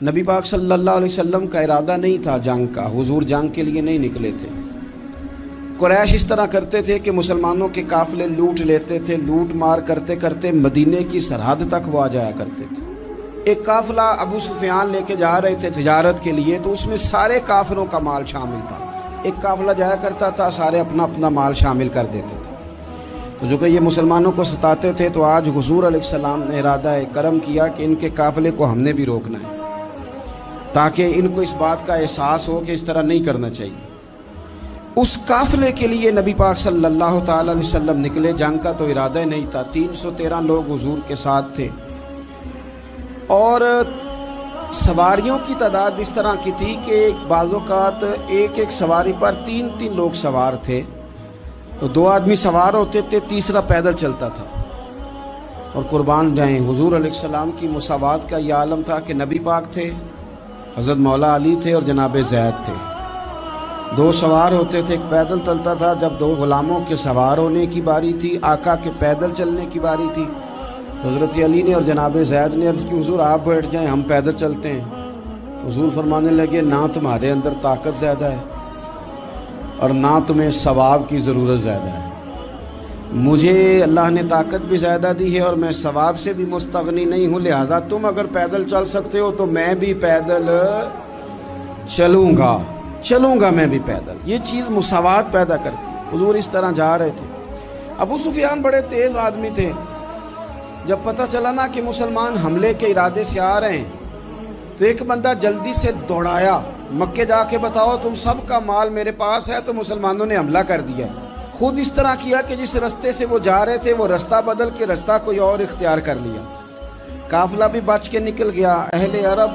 نبی پاک صلی اللہ علیہ وسلم کا ارادہ نہیں تھا جنگ کا، حضور جنگ کے لیے نہیں نکلے تھے۔ قریش اس طرح کرتے تھے کہ مسلمانوں کے قافلے لوٹ لیتے تھے، لوٹ مار کرتے کرتے مدینے کی سرحد تک وہ آ جایا کرتے تھے۔ ایک قافلہ ابو سفیان لے کے جا رہے تھے تجارت کے لیے، تو اس میں سارے کافروں کا مال شامل تھا۔ ایک قافلہ جایا کرتا تھا، سارے اپنا اپنا مال شامل کر دیتے تھے۔ تو جو کہ یہ مسلمانوں کو ستاتے تھے، تو آج حضور علیہ السلام نے ارادہ کرم کیا کہ ان کے قافلے کو ہم نے بھی روکنا ہے، تاکہ ان کو اس بات کا احساس ہو کہ اس طرح نہیں کرنا چاہیے۔ اس قافلے کے لیے نبی پاک صلی اللہ تعالی علیہ وسلم نکلے، جنگ کا تو ارادہ ہی نہیں تھا۔ 313 لوگ حضور کے ساتھ تھے، اور سواریوں کی تعداد اس طرح کی تھی کہ بعض اوقات ایک ایک سواری پر 3 لوگ سوار تھے، تو 2 آدمی سوار ہوتے تھے، تیسرا پیدل چلتا تھا۔ اور قربان جائیں، حضور علیہ السلام کی مساوات کا یہ عالم تھا کہ نبی پاک تھے، حضرت مولا علی تھے اور جناب زید تھے۔ 2 سوار ہوتے تھے، ایک پیدل چلتا تھا۔ جب 2 غلاموں کے سوار ہونے کی باری تھی، آقا کے پیدل چلنے کی باری تھی، تو حضرت علی نے اور جناب زید نے عرض کی، حضور آپ بیٹھ جائیں، ہم پیدل چلتے ہیں۔ حضور فرمانے لگے، نہ تمہارے اندر طاقت زیادہ ہے اور نہ تمہیں ثواب کی ضرورت زیادہ ہے۔ مجھے اللہ نے طاقت بھی زیادہ دی ہے اور میں ثواب سے بھی مستغنی نہیں ہوں، لہذا تم اگر پیدل چل سکتے ہو تو میں بھی پیدل چلوں گا میں بھی پیدل۔ یہ چیز مساوات پیدا کرتی۔ حضور اس طرح جا رہے تھے۔ ابو سفیان بڑے تیز آدمی تھے، جب پتہ چلا نا کہ مسلمان حملے کے ارادے سے آ رہے ہیں، تو ایک بندہ جلدی سے دوڑایا، مکے جا کے بتاؤ تم سب کا مال میرے پاس ہے، تو مسلمانوں نے حملہ کر دیا۔ خود اس طرح کیا کہ جس رستے سے وہ جا رہے تھے وہ رستہ بدل کے رستہ کوئی اور اختیار کر لیا۔ قافلہ بھی بچ کے نکل گیا۔ اہل عرب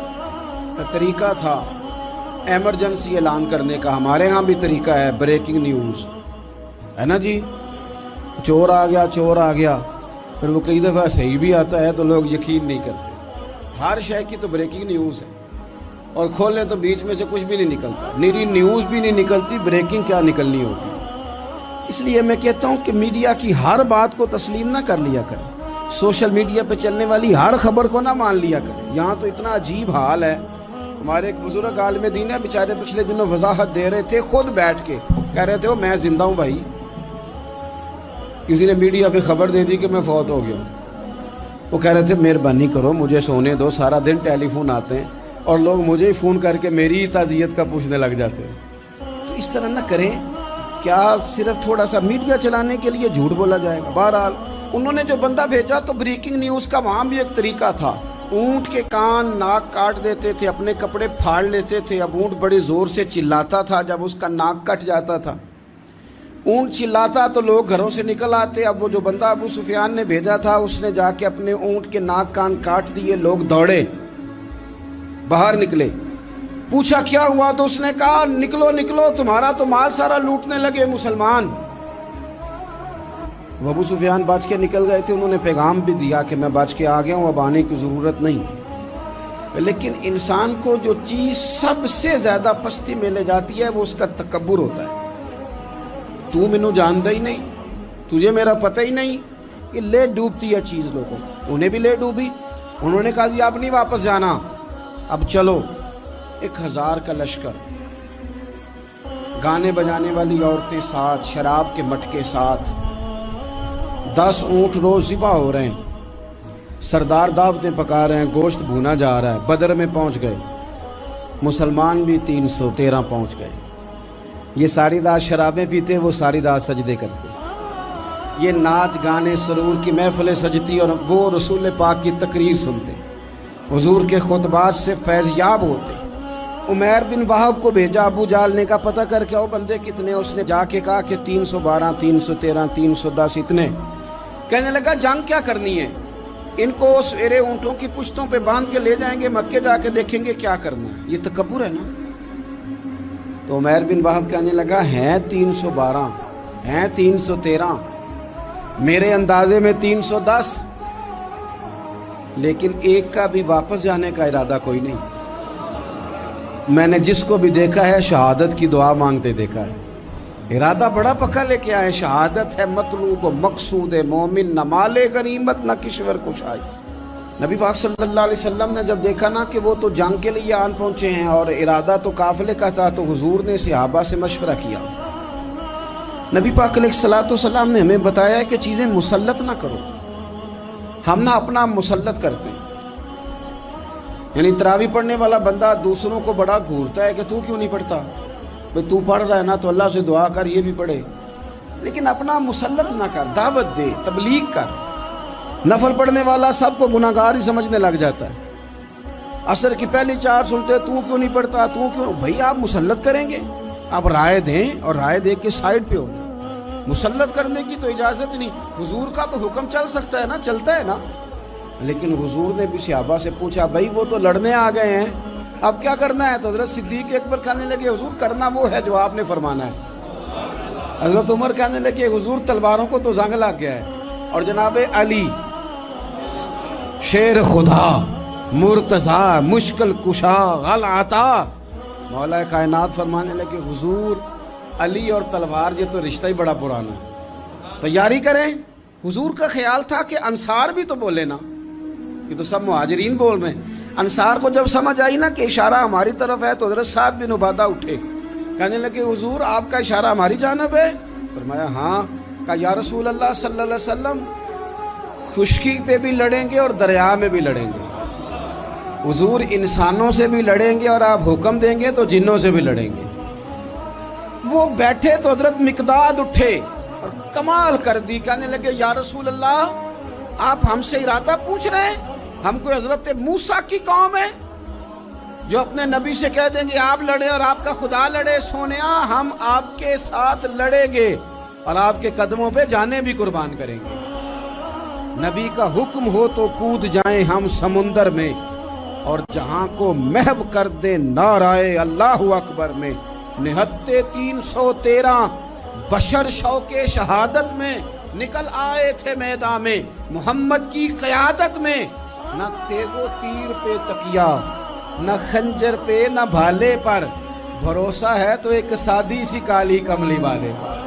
کا طریقہ تھا ایمرجنسی اعلان کرنے کا، ہمارے ہاں بھی طریقہ ہے، بریکنگ نیوز ہے نا جی، چور آ گیا، پھر وہ کئی دفعہ صحیح بھی آتا ہے تو لوگ یقین نہیں کرتے۔ ہر شے کی تو بریکنگ نیوز ہے، اور کھولیں تو بیچ میں سے کچھ بھی نہیں نکلتا، نیری نیوز بھی نہیں نکلتی، بریکنگ کیا نکلنی ہوتی۔ اس لیے میں کہتا ہوں کہ میڈیا کی ہر بات کو تسلیم نہ کر لیا کریں، سوشل میڈیا پہ چلنے والی ہر خبر کو نہ مان لیا کریں۔ یہاں تو اتنا عجیب حال ہے، ہمارے ایک بزرگ عالم دین ہے، بیچارے پچھلے دنوں وضاحت دے رہے تھے، خود بیٹھ کے کہہ رہے تھے وہ میں زندہ ہوں بھائی، کسی نے میڈیا پہ خبر دے دی کہ میں فوت ہو گیا ہوں۔ وہ کہہ رہے تھے مہربانی کرو مجھے سونے دو، سارا دن ٹیلی فون آتے ہیں اور لوگ مجھے ہی فون کر کے میری تعزیت کا پوچھنے لگ جاتے ہیں۔ تو اس طرح نہ کریں، کیا صرف تھوڑا سا میڈیا چلانے کے لیے جھوٹ بولا جائے گا؟ بہرحال انہوں نے جو بندہ بھیجا تو بریکنگ نیوز کا وہاں بھی ایک طریقہ تھا۔ اونٹ کے کان ناک کاٹ دیتے تھے، اپنے کپڑے پھاڑ لیتے تھے۔ اب اونٹ بڑے زور سے چلاتا تھا، جب اس کا ناک کٹ جاتا تھا، اونٹ چلاتا تو لوگ گھروں سے نکل آتے۔ اب وہ جو بندہ ابو سفیان نے بھیجا تھا، اس نے جا کے اپنے اونٹ کے ناک کان کاٹ دیے۔ لوگ دوڑے، باہر نکلے، پوچھا کیا ہوا، تو اس نے کہا نکلو تمہارا تو مال سارا لوٹنے لگے مسلمان۔ ابو سفیان بچ کے نکل گئے تھے، انہوں نے پیغام بھی دیا کہ میں بچ کے آ گیا ہوں، اب آنے کی ضرورت نہیں۔ لیکن انسان کو جو چیز سب سے زیادہ پستی میں لے جاتی ہے وہ اس کا تکبر ہوتا ہے۔ تو مینوں جانتا ہی نہیں، تجھے میرا پتہ ہی نہیں، یہ لے ڈوبتی ہے چیز لوگوں۔ انہیں بھی لے ڈوبی، انہوں نے کہا جی اب نہیں واپس جانا، اب چلو۔ 1000 کا لشکر، گانے بجانے والی عورتیں ساتھ، شراب کے مٹکے ساتھ، 10 اونٹ روز ذبح ہو رہے ہیں، سردار دعوتیں پکا رہے ہیں، گوشت بھونا جا رہا ہے۔ بدر میں پہنچ گئے، مسلمان بھی 313 پہنچ گئے۔ یہ ساری رات شرابیں پیتے، وہ ساری رات سجدے کرتے، یہ ناچ گانے سرور کی محفلیں سجتی، اور وہ رسول پاک کی تقریر سنتے، حضور کے خطبات سے فیض یاب ہوتے۔ عمیر بن وہب کو بھیجا ابو جہل نے کہا پتہ کر کے آؤ بندے کتنے۔ اس نے جا کے کہا کہ 312 313 310 اتنے۔ کہنے لگا جنگ کیا کرنی ہے، ان کو سویرے اونٹوں کی پشتوں پہ باندھ کے لے جائیں گے، مکے جا کے دیکھیں گے کیا کرنا ہے۔ یہ تکبر ہے نا۔ تو عمیر بن وہب کہنے لگا ہیں 312 ہیں 313، میرے اندازے میں 310، لیکن ایک کا بھی واپس جانے کا ارادہ کوئی نہیں۔ میں نے جس کو بھی دیکھا ہے شہادت کی دعا مانگتے دیکھا ہے، ارادہ بڑا پکا لے کے آئے، شہادت ہے مطلوب و مقصود مومن، نہ مال غنیمت نہ کشور کشائی۔ نبی پاک صلی اللہ علیہ وسلم نے جب دیکھا نا کہ وہ تو جنگ کے لیے آن پہنچے ہیں اور ارادہ تو قافلے کا تھا، تو حضور نے صحابہ سے مشورہ کیا. نبی پاک علیہ الصلوۃ والسلام نے ہمیں بتایا کہ چیزیں مسلط نہ کرو. ہم نہ اپنا مسلط کرتے ہیں، یعنی تراویح پڑھنے والا بندہ دوسروں کو بڑا گھورتا ہے کہ تو کیوں نہیں پڑھتا، بھئی تو پڑھ رہا ہے نا تو اللہ سے دعا کر یہ بھی پڑھے، لیکن اپنا مسلط نہ کر، دعوت دے، تبلیغ کر. نفل پڑھنے والا سب کو گناہگار ہی سمجھنے لگ جاتا ہے. عصر کی پہلی 4 سنتے تو کیوں نہیں پڑھتا، تو کیوں. بھئی آپ مسلط کریں گے، آپ رائے دیں اور رائے دے کے سائڈ پہ ہو. مسلط کرنے کی تو اجازت نہیں. حضور کا تو حکم چل سکتا ہے نا، چلتا ہے نا. لیکن حضور نے بھی صحابہ سے پوچھا بھئی وہ تو لڑنے آ گئے ہیں، اب کیا کرنا ہے؟ تو حضرت صدیق اکبر کہنے لگے حضور کرنا وہ ہے جو آپ نے فرمانا ہے. حضرت عمر کہنے لگے حضور تلواروں کو تو زنگ لگ گیا ہے. اور جناب علی شیر خدا مرتضی مشکل کشا غل عطا مولا کائنات فرمانے لگے حضور علی اور تلوار یہ تو رشتہ ہی بڑا پرانا ہے، تیاری کریں. حضور کا خیال تھا کہ انصار بھی تو بولے نا، یہ تو سب مہاجرین بول رہے ہیں. انصار کو جب سمجھ آئی نا کہ اشارہ ہماری طرف ہے تو حضرت سعد بن عبادہ اٹھے، کہنے لگے حضور آپ کا اشارہ ہماری جانب ہے؟ فرمایا ہاں. کہا یا رسول اللہ صلی اللہ علیہ وسلم خشکی پہ بھی لڑیں گے اور دریا میں بھی لڑیں گے. حضور انسانوں سے بھی لڑیں گے اور آپ حکم دیں گے تو جنوں سے بھی لڑیں گے. وہ بیٹھے تو حضرت مقداد اٹھے اور کمال کر دی، کہنے لگے یا رسول اللہ آپ ہم سے ارادہ پوچھ رہے ہیں؟ ہم کوئی حضرت موسیٰ کی قوم ہے جو اپنے نبی سے کہہ دیں گے آپ لڑیں اور آپ کا خدا لڑے؟ سونیا ہم آپ کے ساتھ لڑیں گے اور آپ کے قدموں پہ جانیں بھی قربان کریں گے. نبی کا حکم ہو تو کود جائیں ہم سمندر میں اور جہاں کو محو کر دیں نعرہ اللہ اکبر میں. نہتے 313 بشر شوق شہادت میں نکل آئے تھے میدان میں محمد کی قیادت میں. نہ تیغ و تیر پہ تکیا، نہ خنجر پہ، نہ بھالے پر، بھروسہ ہے تو ایک سادی سی کالی کملی والے پر.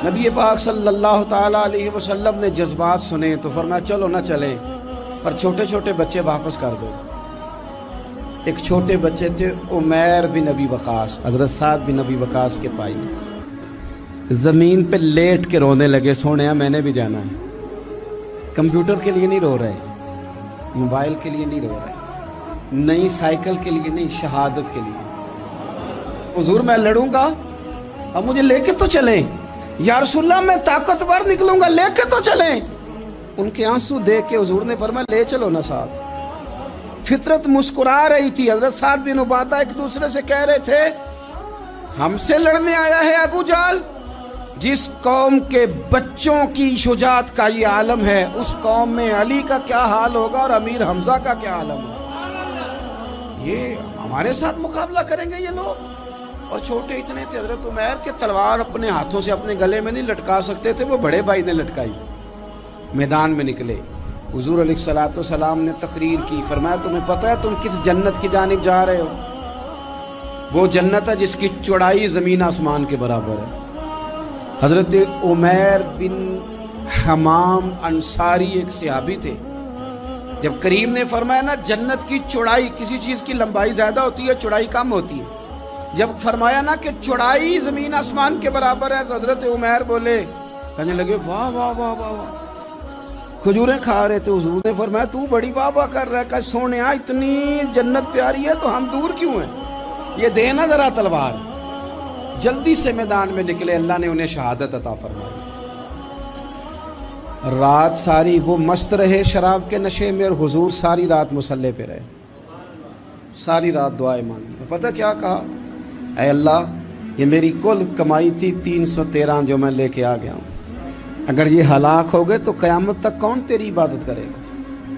نبی پاک صلی اللہ تعالیٰ علیہ وسلم نے جذبات سنے تو فرمایا چلو نہ چلیں پر چھوٹے چھوٹے بچے واپس کر دو. ایک چھوٹے بچے تھے عمیر بن ابی وقاص، حضرت سعد بن ابی وقاص کے بھائی، زمین پہ لیٹ کے رونے لگے سونیا میں نے بھی جانا ہے. کمپیوٹر کے لیے نہیں رو رہے، موبائل کے لیے نہیں رو رہے، نئی سائیکل کے لیے نہیں، شہادت کے لیے. حضور میں لڑوں گا اب مجھے لے کے تو چلیں. یا رسول اللہ میں طاقتور نکلوں گا، لے کے تو چلیں. ان کے آنسو دیکھ کے حضور نے فرمایا لے چلو نا ساتھ. فطرت مسکرا رہی تھی. حضرت سعد بن عبادہ ایک دوسرے سے کہہ رہے تھے ہم سے لڑنے آیا ہے ابو جہل. جس قوم کے بچوں کی شجاعت کا یہ عالم ہے اس قوم میں علی کا کیا حال ہوگا اور امیر حمزہ کا کیا عالم ہوگا. یہ ہمارے ساتھ مقابلہ کریں گے یہ لوگ. اور چھوٹے اتنے تھے حضرت عمیر کے تلوار اپنے ہاتھوں سے اپنے گلے میں نہیں لٹکا سکتے تھے، وہ بڑے بھائی نے لٹکائی. میدان میں نکلے، حضور علیہ الصلوۃ والسلام نے تقریر کی. فرمایا تمہیں پتہ ہے تم کس جنت کی جانب جا رہے ہو؟ وہ جنت ہے جس کی چوڑائی زمین آسمان کے برابر ہے. حضرت عمیر بن حمام انصاری ایک صحابی تھے. جب کریم نے فرمایا نا جنت کی چوڑائی، کسی چیز کی لمبائی زیادہ ہوتی ہے چوڑائی کم ہوتی ہے، جب فرمایا نا کہ چوڑائی زمین آسمان کے برابر ہے تو حضرت عمیر بولے، کہنے لگے واہ واہ واہ واہ واہ. کھجوریں کھا رہے تھے. حضور نے فرمایا تو بڑی واہ واہ کر رہا ہے، کہ سونیا اتنی جنت پیاری ہے تو ہم دور کیوں ہیں، یہ دینا ذرا تلوار. جلدی سے میدان میں نکلے، اللہ نے انہیں شہادت عطا فرمائی. رات ساری وہ مست رہے شراب کے نشے میں اور حضور ساری رات مصلی پہ رہے، ساری رات دعائیں مانگی. پتہ کیا کہا؟ اے اللہ یہ میری کل کمائی تھی 313 جو میں لے کے آ گیا ہوں، اگر یہ ہلاک ہو گئے تو قیامت تک کون تیری عبادت کرے گا،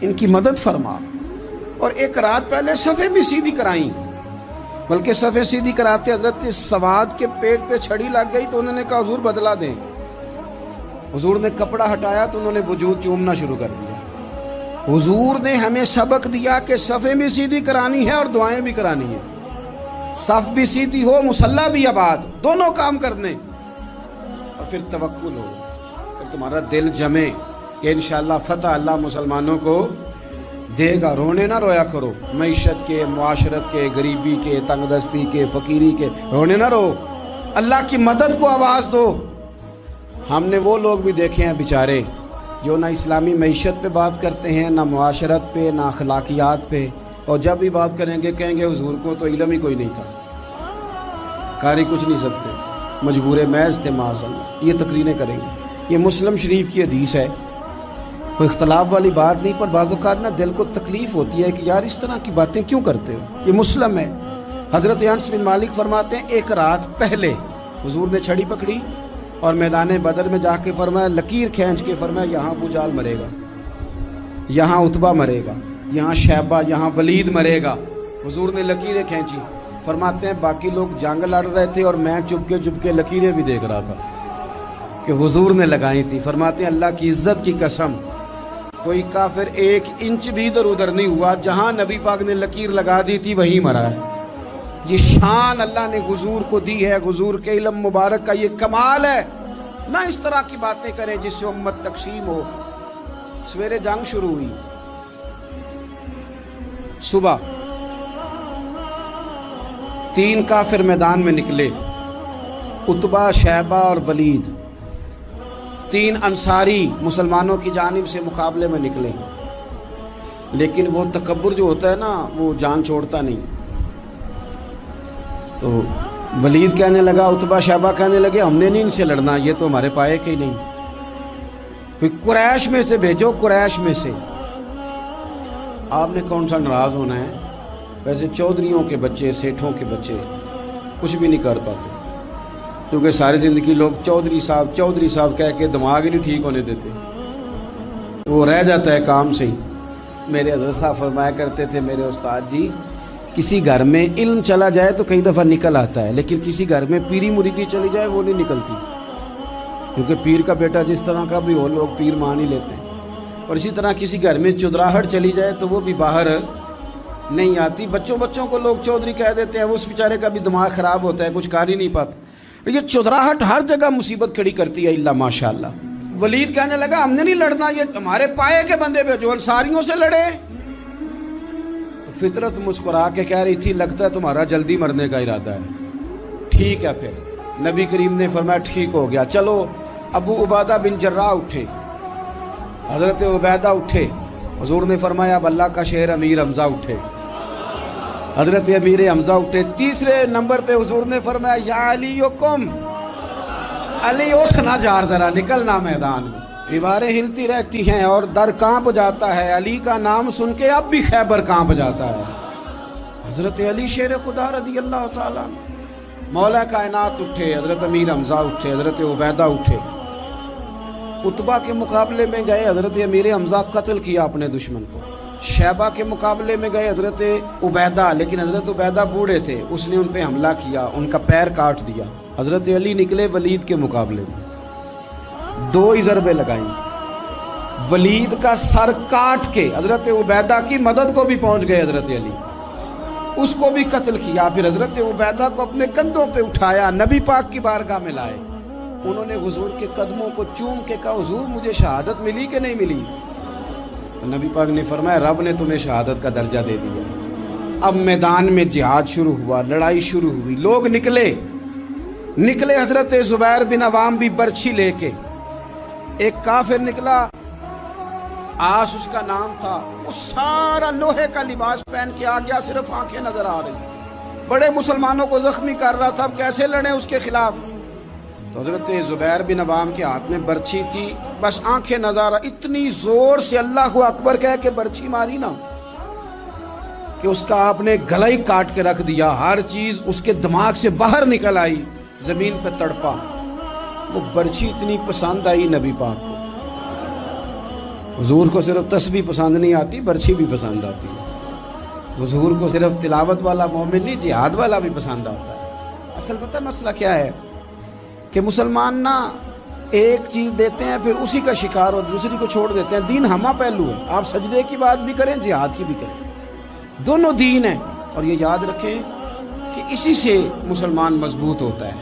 ان کی مدد فرما. اور ایک رات پہلے صفیں بھی سیدھی کرائیں، بلکہ صفیں سیدھی کراتے حضرت سواد کے پیٹ پہ چھڑی لگ گئی تو انہوں نے کہا حضور بدلا دیں. حضور نے کپڑا ہٹایا تو انہوں نے وجود چومنا شروع کر دیا. حضور نے ہمیں سبق دیا کہ صفیں بھی سیدھی کرانی ہے اور دعائیں بھی کرانی ہیں. صف بھی سیدھی ہو، مصلی بھی آباد، دونوں کام کرنے. اور پھر توکل ہو، پھر تمہارا دل جمے کہ انشاءاللہ فتح اللہ مسلمانوں کو دے گا. رونے نہ رویا کرو, معیشت کے, معاشرت کے, غریبی کے, تنگ دستی کے, فقیری کے رونے نہ رو. اللہ کی مدد کو آواز دو. ہم نے وہ لوگ بھی دیکھے ہیں بیچارے جو نہ اسلامی معیشت پہ بات کرتے ہیں, نہ معاشرت پہ, نہ اخلاقیات پہ, اور جب بھی بات کریں گے کہیں گے حضور کو تو علم ہی کوئی نہیں تھا, قاری کچھ نہیں سکتے, مجبور محض تھے معاذ اللہ. یہ تقریریں کریں گے. یہ مسلم شریف کی حدیث ہے, کوئی اختلاف والی بات نہیں, پر بعض اوقات نا دل کو تکلیف ہوتی ہے کہ یار اس طرح کی باتیں کیوں کرتے ہو. یہ مسلم ہے. حضرت انس بن مالک فرماتے ہیں ایک رات پہلے حضور نے چھڑی پکڑی اور میدان بدر میں جا کے فرمایا, لکیر کھینچ کے فرمایا یہاں ابو جہل مرے گا, یہاں عتبہ مرے گا, یہاں شیبہ, یہاں ولید مرے گا. حضور نے لکیریں کھینچی. فرماتے ہیں باقی لوگ جنگ لڑ رہے تھے اور میں چپ کے لکیریں بھی دیکھ رہا تھا کہ حضور نے لگائی تھی. فرماتے ہیں اللہ کی عزت کی قسم کوئی کافر ایک انچ بھی ادھر ادھر نہیں ہوا, جہاں نبی پاک نے لکیر لگا دی تھی وہیں مرا ہے. یہ شان اللہ نے حضور کو دی ہے, حضور کے علم مبارک کا یہ کمال ہے. نہ اس طرح کی باتیں کریں جس سے امت تقسیم ہو. سویرے جنگ شروع ہوئی, صبح 3 کافر میدان میں نکلے, عتبہ, شیبہ اور ولید. 3 انصاری مسلمانوں کی جانب سے مقابلے میں نکلے, لیکن وہ تکبر جو ہوتا ہے نا وہ جان چھوڑتا نہیں. تو ولید کہنے لگا, عتبہ شیبہ کہنے لگے ہم نے نہیں ان سے لڑنا, یہ تو ہمارے پائے کے ہی نہیں, کوئی قریش میں سے بھیجو, قریش میں سے. آپ نے کون سا ناراض ہونا ہے, ویسے چودھریوں کے بچے, سیٹھوں کے بچے کچھ بھی نہیں کر پاتے, کیونکہ ساری زندگی لوگ چودھری صاحب کہہ کے دماغ ہی نہیں ٹھیک ہونے دیتے, وہ رہ جاتا ہے کام سے ہی. میرے حضرت صاحب فرمایا کرتے تھے, میرے استاد جی, کسی گھر میں علم چلا جائے تو کئی دفعہ نکل آتا ہے, لیکن کسی گھر میں پیری مریدی چلی جائے وہ نہیں نکلتی, کیونکہ پیر کا بیٹا جس طرح کا بھی ہو لوگ پیر مان ہی لیتے ہیں. اور اسی طرح کسی گھر میں چودراہٹ چلی جائے تو وہ بھی باہر نہیں آتی. بچوں کو لوگ چودھری کہہ دیتے ہیں, وہ اس بیچارے کا بھی دماغ خراب ہوتا ہے, کچھ کر ہی نہیں پاتا. یہ چودراہٹ ہر جگہ مصیبت کھڑی کرتی ہے الا ماشاء اللہ. ولید کہنے لگا ہم نے نہیں لڑنا, یہ ہمارے پائے کے بندے پہ جو انصاریوں سے لڑے. تو فطرت مسکرا کے کہہ رہی تھی لگتا ہے تمہارا جلدی مرنے کا ارادہ ہے. ٹھیک ہے, پھر نبی کریم نے فرمایا ٹھیک ہو گیا, چلو. ابو عبیدہ بن جراح اٹھے, حضرت عبیدہ اٹھے. حضور نے فرمایا اب اللہ کا شہر امیر حمزہ اٹھے. حضرت امیر حمزہ اٹھے. تیسرے نمبر پہ حضور نے فرمایا یا علی کم, علی اٹھنا جار, ذرا نکلنا میدان میں. دیواریں ہلتی رہتی ہیں اور در کانپ جاتا ہے, علی کا نام سن کے اب بھی خیبر کانپ جاتا ہے. حضرت علی شیر خدا رضی اللہ تعالیٰ, مولا کائنات اٹھے, حضرت امیر حمزہ اٹھے, حضرت عبیدہ اٹھے. عتبہ کے مقابلے میں گئے, حضرت امیر حمزہ قتل کیا اپنے دشمن کو. شیبہ کے مقابلے میں گئے حضرت عبیدہ, لیکن حضرت عبیدہ بوڑھے تھے, اس نے ان پہ حملہ کیا, ان کا پیر کاٹ دیا. حضرت علی نکلے ولید کے مقابلے میں, 2 ہی ضربیں لگائیں, ولید کا سر کاٹ کے حضرت عبیدہ کی مدد کو بھی پہنچ گئے حضرت علی, اس کو بھی قتل کیا. پھر حضرت عبیدہ کو اپنے کندھوں پہ اٹھایا, نبی پاک کی بارگاہ میں لائے. انہوں نے حضور کے قدموں کو چوم کے کہا حضور مجھے شہادت ملی کہ نہیں ملی؟ تو نبی پاک نے فرمایا رب نے تمہیں شہادت کا درجہ دے دیا. اب میدان میں جہاد شروع ہوا, لڑائی شروع ہوئی, لوگ نکلے. حضرت زبیر بن عوام بھی برچھی لے کے. ایک کافر نکلا, آس اس کا نام تھا, وہ سارا لوہے کا لباس پہن کے آ گیا, صرف آنکھیں نظر آ رہی, بڑے مسلمانوں کو زخمی کر رہا تھا. اب کیسے لڑیں اس کے خلاف؟ تو حضرت زبیر بن عوام کے ہاتھ میں برچھی تھی, بس آنکھیں نظر, اتنی زور سے اللہ اکبر کہہ کے برچھی ماری نا کہ اس کا آپ نے گلا ہی کاٹ کے رکھ دیا. ہر چیز اس کے دماغ سے باہر نکل آئی, زمین پہ تڑپا. وہ برچھی اتنی پسند آئی نبی پاک کو. حضور کو صرف تسبیح پسند نہیں آتی, برچھی بھی پسند آتی ہے. حضور کو صرف تلاوت والا مومن نہیں, جہاد والا بھی پسند آتا ہے. اصل پتہ مسئلہ کیا ہے کہ مسلمان نا ایک چیز دیتے ہیں پھر اسی کا شکار اور دوسری کو چھوڑ دیتے ہیں. دین ہمہ پہلو ہے, آپ سجدے کی بات بھی کریں, جہاد کی بھی کریں, دونوں دین ہیں. اور یہ یاد رکھیں کہ اسی سے مسلمان مضبوط ہوتا ہے.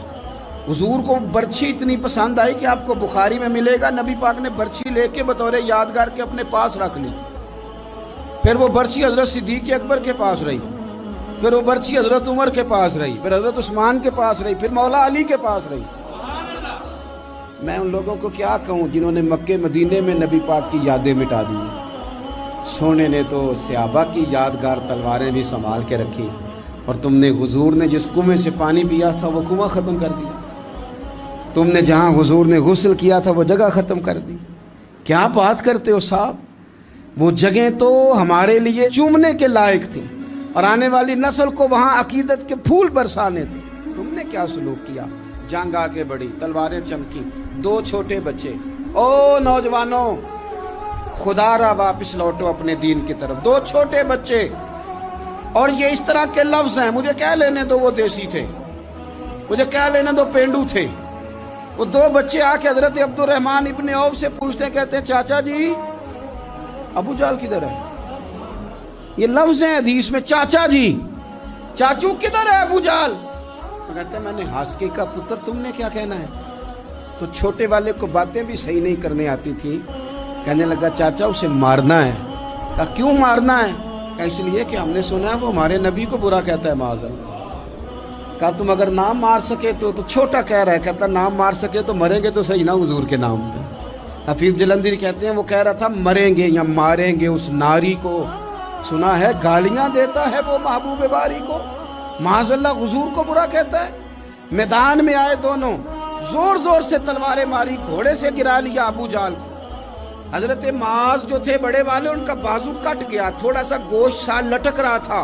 حضور کو برچھی اتنی پسند آئی کہ آپ کو بخاری میں ملے گا, نبی پاک نے برچھی لے کے بطور یادگار کے اپنے پاس رکھ لی. پھر وہ برچی حضرت صدیق اکبر کے پاس رہی، پھر وہ برچی حضرت عمر کے پاس رہی، پھر حضرت عثمان کے پاس رہی، پھر مولا علی کے پاس رہی۔ میں ان لوگوں کو کیا کہوں جنہوں نے مکے مدینے میں نبی پاک کی یادیں مٹا دی۔ سونے نے تو صحابہ کی یادگار تلواریں بھی سنبھال کے رکھی، اور تم نے حضور نے جس کنویں سے پانی پیا تھا وہ کنواں ختم کر دیا، تم نے جہاں حضور نے غسل کیا تھا وہ جگہ ختم کر دی۔ کیا بات کرتے ہو صاحب، وہ جگہیں تو ہمارے لیے چومنے کے لائق تھیں اور آنے والی نسل کو وہاں عقیدت کے پھول برسانے تھے۔ تم نے کیا سلوک کیا؟ جنگ آگے بڑھی، تلواریں چمکی، 2 چھوٹے بچے۔ او نوجوانوں، خدا را واپس لوٹو اپنے دین کی طرف، 2 چھوٹے بچے، اور یہ اس طرح کے لفظ ہیں، مجھے کہہ لینے دو وہ دیسی تھے، مجھے کہہ لینے دو پینڈو تھے۔ وہ 2 بچے آ کے حضرت عبد الرحمن ابن عوف سے پوچھتے ہیں، کہتے ہیں چاچا جی ابو جہل کدھر ہے؟ یہ لفظ ہیں حدیث میں، چاچا جی، چاچو کدھر ہے ابو جہل؟ تو کہتے ہیں میں نے ہاسکے کا پتر، تم نے کیا کہنا ہے؟ تو چھوٹے والے کو باتیں بھی صحیح نہیں کرنے آتی تھی، کہنے لگا چاچا اسے مارنا ہے۔ کہا کیوں مارنا ہے؟ کہا اس لیے کہ ہم نے سنا ہے وہ ہمارے نبی کو برا کہتا ہے معاذ اللہ۔ کہا تم اگر نام مار سکے تو چھوٹا کہہ رہا ہے، کہتا نام مار سکے تو مریں گے تو صحیح نا حضور کے نام پہ۔ حفیظ جلندری کہتے ہیں وہ کہہ رہا تھا مریں گے یا ماریں گے اس ناری کو، سنا ہے گالیاں دیتا ہے وہ محبوب باری کو، معاذ اللہ حضور کو برا کہتا ہے۔ میدان میں آئے دونوں، زور زور سے تلواریں ماری، گھوڑے سے گرا لیا ابو جہل کو۔ حضرت معاذ جو تھے بڑے والے، ان کا بازو کٹ گیا، تھوڑا سا گوشت سا لٹک رہا تھا۔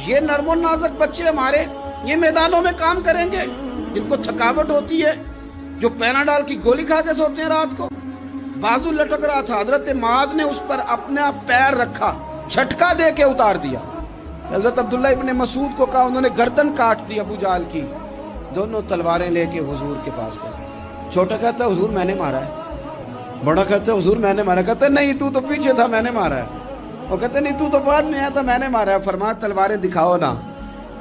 یہ نرم و نازک بچے ہمارے، یہ میدانوں میں کام کریں گے؟ جن کو تھکاوٹ ہوتی ہے، جو پیناڈال کی گولی کھا کے سوتے ہیں رات کو، بازو لٹک رہا تھا۔ حضرت معاذ نے اس پر اپنا پیر رکھا، جھٹکا دے کے اتار دیا۔ حضرت عبداللہ ابن مسعود کو کہا، انہوں نے گردن کاٹ دی ابو جہل کی۔ دونوں تلواریں لے کے حضور کے پاس گئے۔ چھوٹا کہتا ہے حضور میں نے مارا ہے، بڑا کہتا ہے حضور میں نے مارا۔ کہتا ہے نہیں تو پیچھے تھا، میں نے مارا ہے۔ وہ کہتے نہیں تو بعد میں آیا تھا، میں نے مارا ہے۔ فرمایا تلواریں دکھاؤ نا۔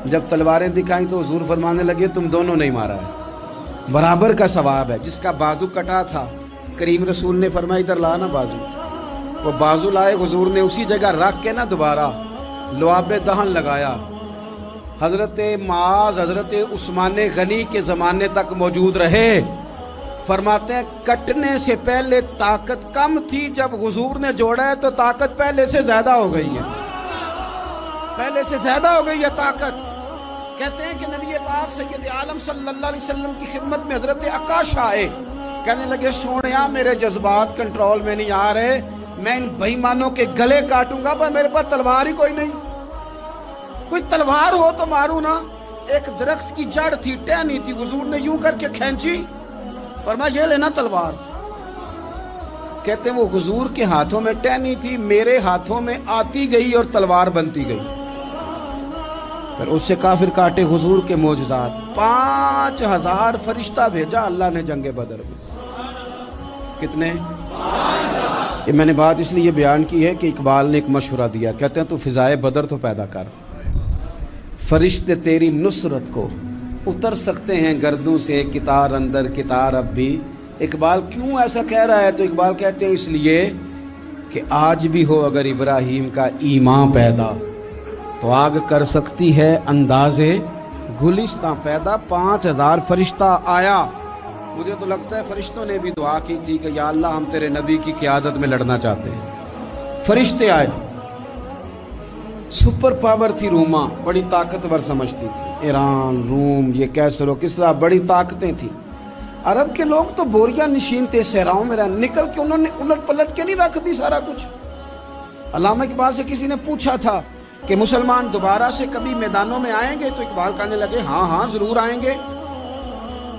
جب تلواریں دکھائیں تو حضور فرمانے لگے تم دونوں نہیں مارا ہے، برابر کا ثواب ہے۔ جس کا بازو کٹا تھا کریم رسول نے فرمایا ادھر لا نا بازو۔ وہ بازو لائے، حضور نے اسی جگہ رکھ کے نا دوبارہ لعاب دہن لگایا۔ حضرت معاذ حضرت عثمان غنی کے زمانے تک موجود رہے۔ فرماتے ہیں کٹنے سے پہلے طاقت کم تھی، جب حضور نے جوڑا ہے تو طاقت پہلے سے زیادہ ہو گئی ہے، پہلے سے زیادہ ہو گئی ہے طاقت۔ کہتے ہیں کہ نبی پاک سید عالم صلی اللہ علیہ وسلم کی خدمت میں حضرت عکاشہ آئے، کہنے لگے سونیا میرے جذبات کنٹرول میں نہیں آ رہے، میں ان بے ایمانوں کے گلے کاٹوں گا، پر میرے پاس تلوار ہی کوئی نہیں، کوئی تلوار ہو تو ماروں نا۔ ایک درخت کی جڑ تھی، ٹہنی تھی، حضور نے یوں کر کے کھینچی، فرمایا یہ لینا تلوار۔ کہتے ہیں وہ حضور کے ہاتھوں میں ٹہنی تھی، میرے ہاتھوں میں آتی گئی اور تلوار بنتی گئی۔ پھر اس سے کافر کاٹے حضور کے معجزات۔ 5000 فرشتہ بھیجا اللہ نے جنگ بدر میں۔ کتنے؟ یہ میں نے بات اس لیے بیان کی ہے کہ اقبال نے ایک مشورہ دیا، کہتے ہیں تو فضائے بدر تو پیدا کر، فرشتے تیری نصرت کو اتر سکتے ہیں گردوں سے، کتار اندر کتار اب بھی۔ اقبال کیوں ایسا کہہ رہا ہے؟ تو اقبال کہتے ہیں اس لیے کہ آج بھی ہو اگر ابراہیم کا ایمان پیدا تو آگ کر سکتی ہے انداز گلستاں پیدا۔ 5000 فرشتہ آیا۔ مجھے تو لگتا ہے فرشتوں نے بھی دعا کی تھی کہ یا اللہ ہم تیرے نبی کی قیادت میں لڑنا چاہتے ہیں۔ فرشتے آئے، سپر پاور تھی روما، بڑی طاقتور سمجھتی تھی، ایران، روم، یہ کیسر و کسرا، بڑی طاقتیں تھیں۔ عرب کے لوگ تو بوریا نشین تھے، صحراؤں میں نکل کے انہوں نے الٹ پلٹ کے نہیں رکھ دی سارا کچھ۔ علامہ اقبال سے کسی نے پوچھا تھا کہ مسلمان دوبارہ سے کبھی میدانوں میں آئیں گے؟ تو اقبال کہنے لگے ہاں ہاں ضرور آئیں گے،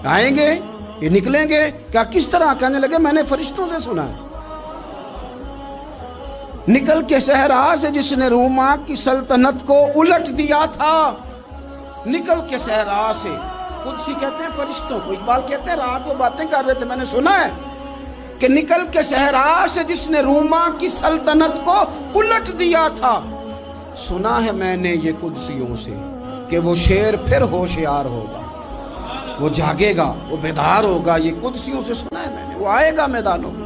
آئیں گے، یہ نکلیں گے۔ کیا کس طرح؟ کہنے لگے میں نے فرشتوں سے سنا ہے، نکل کے صحرا سے جس نے روما کی سلطنت کو الٹ دیا تھا، نکل کے صحرا سے۔ قدسی کہتے ہیں فرشتوں کو، اقبال کہتے ہیں رات وہ باتیں کر رہے تھے، میں نے سنا ہے کہ نکل کے صحرا سے جس نے روما کی سلطنت کو الٹ دیا تھا، سنا ہے میں نے یہ قدسیوں سے کہ وہ شیر پھر ہوشیار ہوگا، وہ جاگے گا، وہ بیدار ہوگا۔ یہ قدسیوں سے سنا ہے میں نے، وہ آئے گا میدانوں میں۔